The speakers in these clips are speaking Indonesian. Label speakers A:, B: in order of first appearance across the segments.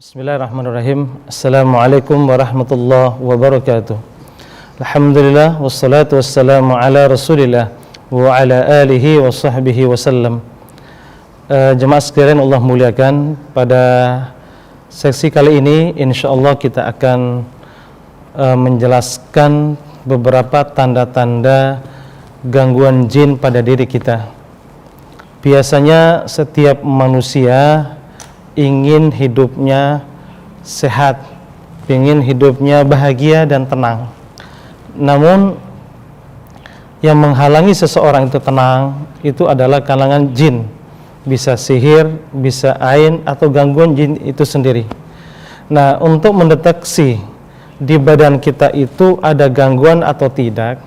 A: Bismillahirrahmanirrahim. Assalamualaikum warahmatullahi wabarakatuh. Alhamdulillah wassalatu wassalamu ala Rasulillah wa ala alihi wa sahbihi wasallam. Jemaah sekalian Allah muliakan, pada sesi kali ini insyaallah kita akan menjelaskan beberapa tanda-tanda gangguan jin pada diri kita. Biasanya setiap manusia ingin hidupnya sehat, ingin hidupnya bahagia dan tenang. Namun yang menghalangi seseorang itu tenang itu adalah kalangan jin. Bisa sihir, bisa ain, atau gangguan jin itu sendiri. Nah, untuk mendeteksi di badan kita itu ada gangguan atau tidak,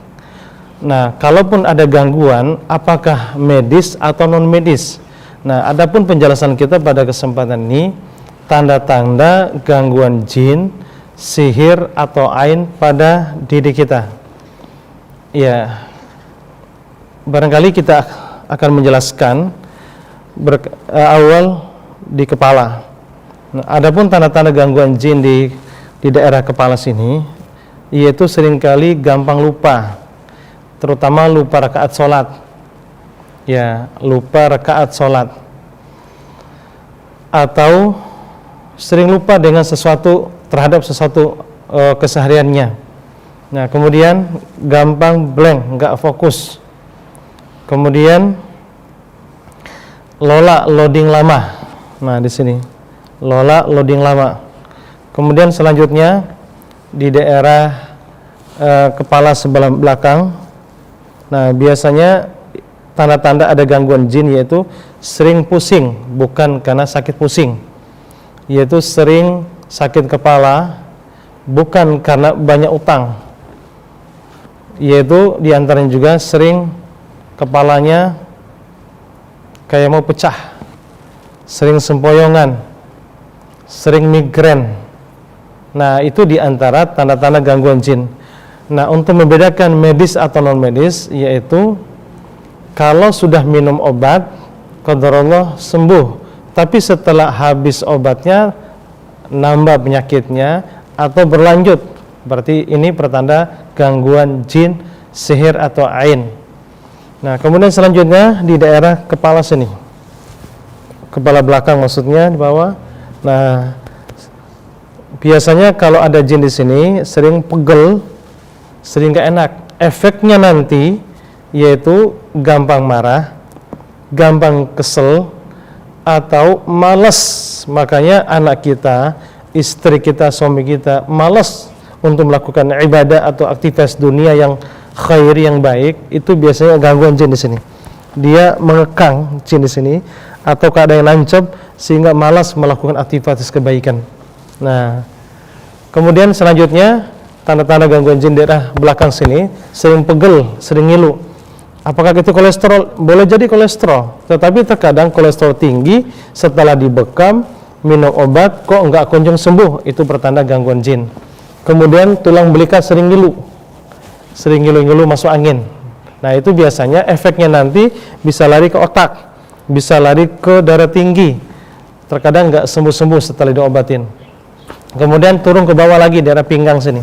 A: nah, kalaupun ada gangguan, apakah medis atau non medis? Nah, adapun penjelasan kita pada kesempatan ini, tanda-tanda gangguan jin, sihir atau ain pada diri kita. Ya, barangkali kita akan menjelaskan awal di kepala. Nah, adapun tanda-tanda gangguan jin di daerah kepala sini, yaitu seringkali gampang lupa, terutama lupa rakaat sholat. Ya, lupa rakaat sholat, atau sering lupa dengan sesuatu, terhadap sesuatu kesehariannya. Nah, kemudian gampang blank, nggak fokus. Kemudian loading lama. Nah, di sini loading lama. Kemudian selanjutnya di daerah kepala sebelah belakang. Nah, biasanya tanda-tanda ada gangguan jin yaitu sering pusing, bukan karena sakit pusing, yaitu sering sakit kepala, bukan karena banyak utang, yaitu diantaranya juga sering kepalanya kayak mau pecah, sering sempoyongan, sering migrain. Nah, itu diantara tanda-tanda gangguan jin. Nah, untuk membedakan medis atau non medis, yaitu kalau sudah minum obat, qadarullah sembuh, tapi setelah habis obatnya nambah penyakitnya atau berlanjut, berarti ini pertanda gangguan jin, sihir atau ain. Nah, kemudian selanjutnya di daerah kepala sini, kepala belakang maksudnya, di bawah. Nah, biasanya kalau ada jin di sini sering pegel, sering gak enak. Efeknya nanti yaitu gampang marah, gampang kesel, atau malas. Makanya anak kita, istri kita, suami kita malas untuk melakukan ibadah atau aktivitas dunia yang khair, yang baik. Itu biasanya gangguan jin di sini. Dia mengekang jin di sini, atau keadaan yang nancep sehingga malas melakukan aktivitas kebaikan. Nah, kemudian selanjutnya tanda-tanda gangguan jin daerah belakang sini, sering pegel, sering ngilu. Apakah itu kolesterol? Boleh jadi kolesterol, tetapi terkadang kolesterol tinggi setelah dibekam, minum obat kok enggak kunjung sembuh, itu pertanda gangguan jin. Kemudian tulang belikat sering ngilu, sering ngilu-ngilu masuk angin. Nah, itu biasanya efeknya nanti bisa lari ke otak, bisa lari ke darah tinggi, terkadang enggak sembuh-sembuh setelah diobatin. Kemudian turun ke bawah lagi, daerah pinggang sini,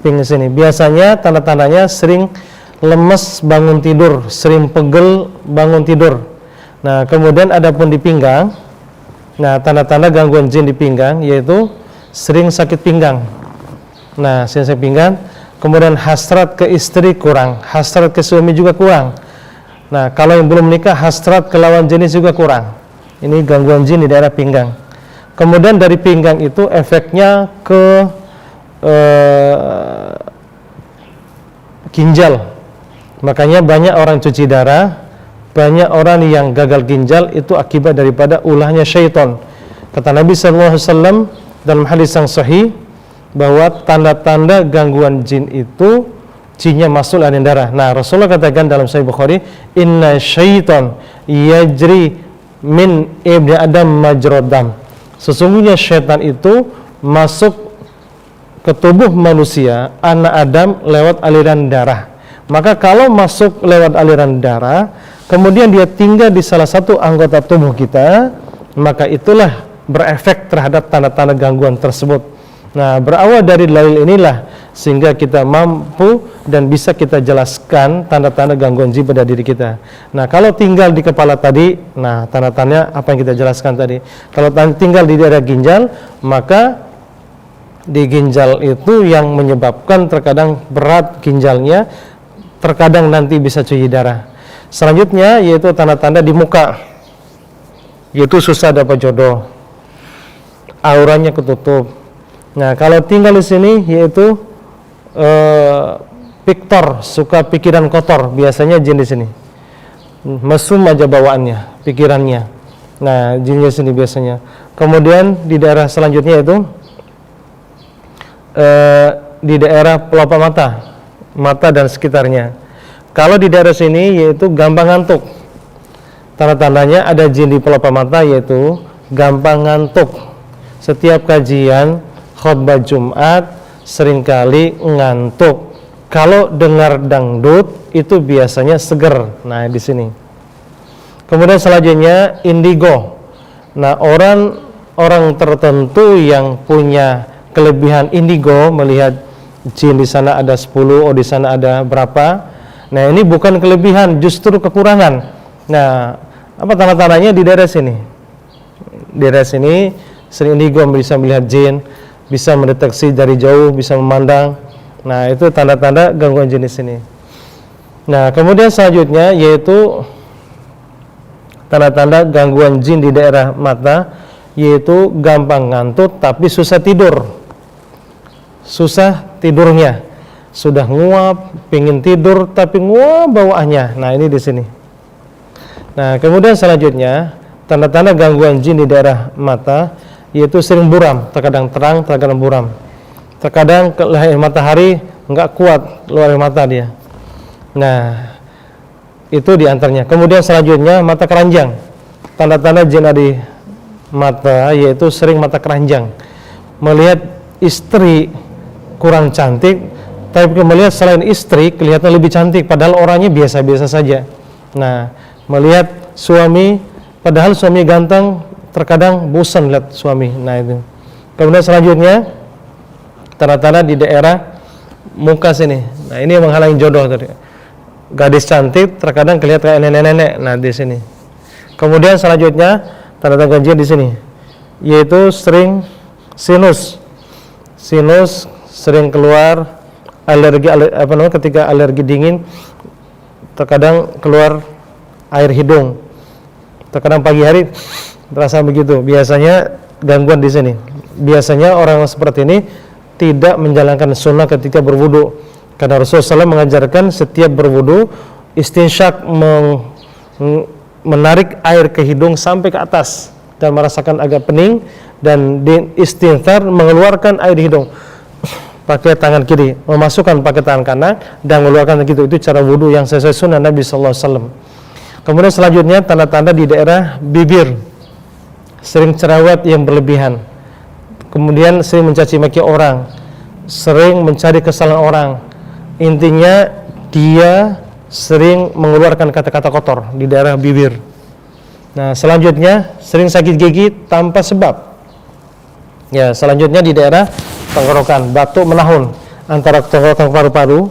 A: pinggang sini. Biasanya tanda-tandanya sering lemes bangun tidur, sering pegel bangun tidur. Nah, kemudian adapun di pinggang, nah, tanda-tanda gangguan jin di pinggang yaitu sering sakit pinggang. Nah, sering sakit pinggang. Kemudian hasrat ke istri kurang, hasrat ke suami juga kurang. Nah, kalau yang belum menikah, hasrat ke lawan jenis juga kurang. Ini gangguan jin di daerah pinggang. Kemudian dari pinggang itu efeknya ke ginjal. Makanya banyak orang cuci darah, banyak orang yang gagal ginjal itu akibat daripada ulahnya syaitan. Kata Nabi SAW dalam hadis yang sahih bahwa tanda-tanda gangguan jin itu jinnya masuk larian darah. Nah, Rasulullah katakan dalam Sahih Bukhari, inna syaitan yajri min ibni adam majrodam. Sesungguhnya syaitan itu masuk ke tubuh manusia, anak Adam, lewat aliran darah. Maka kalau masuk lewat aliran darah, kemudian dia tinggal di salah satu anggota tubuh kita, maka itulah berefek terhadap tanda-tanda gangguan tersebut. Nah, berawal dari dalil inilah sehingga kita mampu dan bisa kita jelaskan tanda-tanda gangguan jin pada diri kita. Nah, kalau tinggal di kepala tadi, nah tanda-tandanya apa yang kita jelaskan tadi. Kalau tinggal di daerah ginjal, maka di ginjal itu yang menyebabkan terkadang berat ginjalnya, terkadang nanti bisa cuci darah. Selanjutnya yaitu tanda-tanda di muka, yaitu susah dapat jodoh, auranya ketutup. Nah, kalau tinggal di sini yaitu piktor, suka pikiran kotor, biasanya jin di sini. Mesum aja bawaannya, pikirannya. Nah, jinnya sini biasanya. Kemudian di daerah selanjutnya itu di daerah pelopak mata dan sekitarnya. Kalau di daerah sini yaitu gampang ngantuk. Tanda-tandanya ada jin di pelopak mata yaitu gampang ngantuk. Setiap kajian khutbah Jumat seringkali ngantuk. Kalau dengar dangdut itu biasanya seger. Nah, di sini. Kemudian selanjutnya indigo. Nah, orang tertentu yang punya kelebihan indigo, melihat jin di sana ada 10, di sana ada berapa. Nah, ini bukan kelebihan, justru kekurangan. Nah, apa tanda-tandanya di daerah sini? Di daerah sini sering indigo bisa melihat jin, bisa mendeteksi dari jauh, bisa memandang. Nah, itu tanda-tanda gangguan jin di sini. Nah, kemudian selanjutnya yaitu tanda-tanda gangguan jin di daerah mata, yaitu gampang ngantuk tapi susah tidur. Susah tidurnya. Sudah nguap, pingin tidur tapi nguap bawaannya. Nah, ini di sini. Nah, kemudian selanjutnya tanda-tanda gangguan jin di daerah mata yaitu sering buram, terkadang terang, terkadang buram. Terkadang cahaya matahari enggak kuat keluar mata dia. Nah, itu diantaranya. Kemudian selanjutnya mata keranjang. Tanda-tanda jin di mata yaitu sering mata keranjang. Melihat istri kurang cantik, tapi melihat selain istri kelihatan lebih cantik, padahal orangnya biasa-biasa saja. Nah, melihat suami, padahal suami ganteng, terkadang bosan lihat suami. Nah, itu. Kemudian selanjutnya tanda-tanda di daerah muka sini. Nah, ini yang menghalangi jodoh tadi. Gadis cantik terkadang kelihatan kayak nenek-nenek. Nah, di sini. Kemudian selanjutnya tanda-tanda gangguan di sini yaitu sering sinus sering keluar alergi ketika alergi dingin, terkadang keluar air hidung, terkadang pagi hari terasa begitu. Biasanya gangguan di sini. Biasanya orang seperti ini tidak menjalankan sunnah ketika berwudu, karena Rasulullah SAW mengajarkan setiap berwudu istinsyak, menarik air ke hidung sampai ke atas dan merasakan agak pening, dan di istinthar mengeluarkan air di hidung pakai tangan kiri, memasukkan pakai tangan kanan dan mengeluarkan begitu. Itu cara wudu yang sesuai sunnah Nabi SAW. Kemudian selanjutnya tanda-tanda di daerah bibir, sering cerewet yang berlebihan, kemudian sering mencaci maki orang, sering mencari kesalahan orang. Intinya dia sering mengeluarkan kata-kata kotor di daerah bibir. Nah, selanjutnya sering sakit gigi tanpa sebab. Ya, selanjutnya di daerah tenggorokan, batuk menahun antara tenggorokan paru-paru.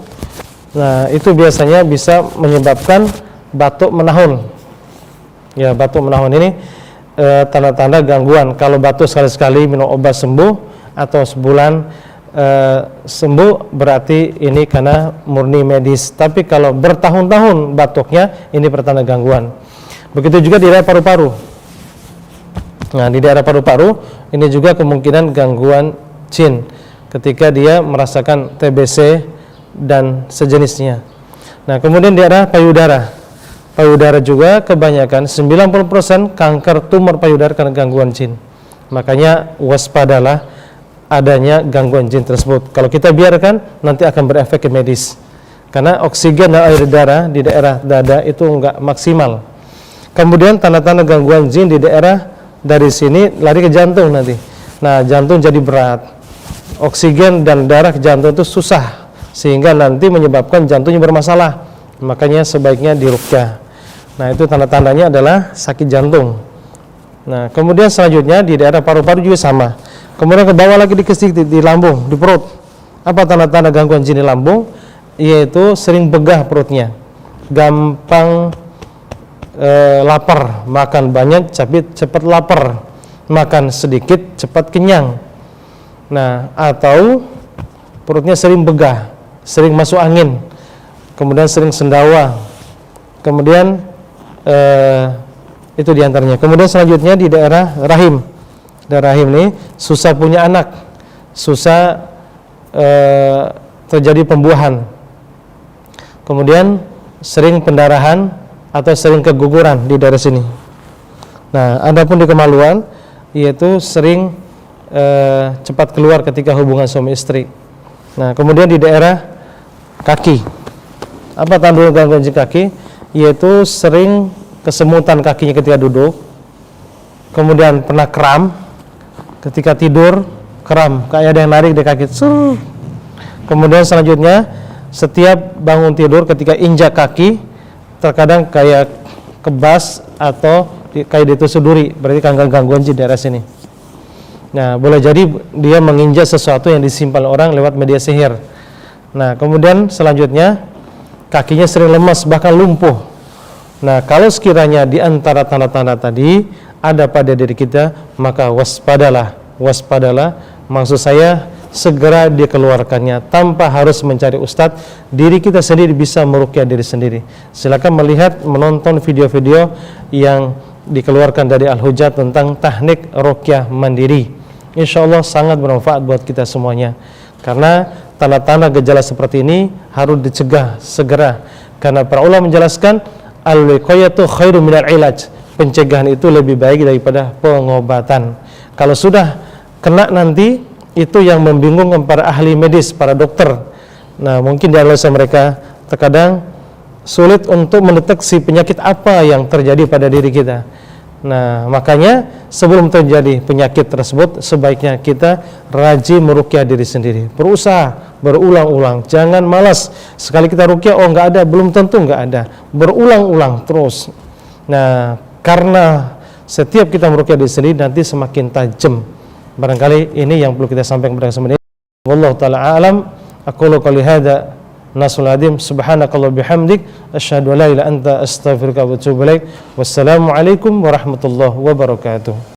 A: Nah, itu biasanya bisa menyebabkan batuk menahun. Ya, batuk menahun ini tanda-tanda gangguan. Kalau batuk sekali-sekali minum obat sembuh, atau sebulan sembuh, berarti ini karena murni medis. Tapi kalau bertahun-tahun batuknya, ini pertanda gangguan. Begitu juga di daerah paru-paru. Nah, di daerah paru-paru ini juga kemungkinan gangguan jin ketika dia merasakan TBC dan sejenisnya. Nah, kemudian di daerah payudara. Payudara juga kebanyakan 90% kanker tumor payudara karena gangguan jin. Makanya waspadalah adanya gangguan jin tersebut. Kalau kita biarkan, nanti akan berefek ke medis. Karena oksigen dan air darah di daerah dada itu enggak maksimal. Kemudian tanda-tanda gangguan jin di daerah dari sini lari ke jantung nanti. Nah, jantung jadi berat. Oksigen dan darah ke jantung itu susah, sehingga nanti menyebabkan jantungnya bermasalah. Makanya sebaiknya diruqyah. Nah, itu tanda-tandanya adalah sakit jantung. Nah, kemudian selanjutnya di daerah paru-paru juga sama. Kemudian ke bawah lagi dikit di lambung, di perut. Apa tanda-tanda gangguan jin di lambung? Yaitu sering begah perutnya, gampang lapar, makan banyak tapi cepat lapar, makan sedikit cepat kenyang. Nah, atau perutnya sering begah, sering masuk angin, kemudian sering sendawa, kemudian itu diantaranya. Kemudian selanjutnya di daerah rahim. Daerah rahim ini susah punya anak, susah terjadi pembuahan, kemudian sering pendarahan atau sering keguguran di daerah sini. Nah, adapun di kemaluan, yaitu sering cepat keluar ketika hubungan suami istri. Nah, kemudian di daerah kaki, apa tanda gangguan jin kaki? Yaitu sering kesemutan kakinya ketika duduk, kemudian pernah kram ketika tidur, kram kayak ada yang narik di kaki. Kemudian selanjutnya setiap bangun tidur ketika injak kaki terkadang kayak kebas atau kayak ditusuk duri, berarti gangguan jin daerah sini. Nah, boleh jadi dia menginjak sesuatu yang disimpan orang lewat media sihir. Nah, kemudian selanjutnya kakinya sering lemas bahkan lumpuh. Nah, kalau sekiranya di antara tanda-tanda tadi ada pada diri kita, maka waspadalah. Maksud saya segera dikeluarkannya tanpa harus mencari ustadz. Diri kita sendiri bisa meruqyah diri sendiri. Silakan melihat, menonton video-video yang dikeluarkan dari Al-Hujjah tentang teknik ruqyah mandiri. Insyaallah sangat bermanfaat buat kita semuanya. Karena tanda-tanda gejala seperti ini harus dicegah segera. Karena para ulama menjelaskan al-wiqayatu khairu minal ilaj. Pencegahan itu lebih baik daripada pengobatan. Kalau sudah kena nanti, itu yang membingungkan para ahli medis, para dokter. Nah, mungkin di analisa mereka terkadang sulit untuk mendeteksi penyakit apa yang terjadi pada diri kita. Nah, makanya sebelum terjadi penyakit tersebut, sebaiknya kita rajin meruqyah diri sendiri. Berusaha berulang-ulang, jangan malas. Sekali kita ruqyah, oh enggak ada, belum tentu enggak ada. Berulang-ulang terus. Nah, karena setiap kita meruqyah diri sendiri nanti semakin tajam. Barangkali ini yang perlu kita sampaikan kepada semua. Wallahu taala alam. Aqulu qouli hadza nasul adim. Subhanakallah bihamdik asyhadu an la ilaha illa anta astaghfiruka wa atubu ilaik. Wassalamu alaikum warahmatullahi wabarakatuh.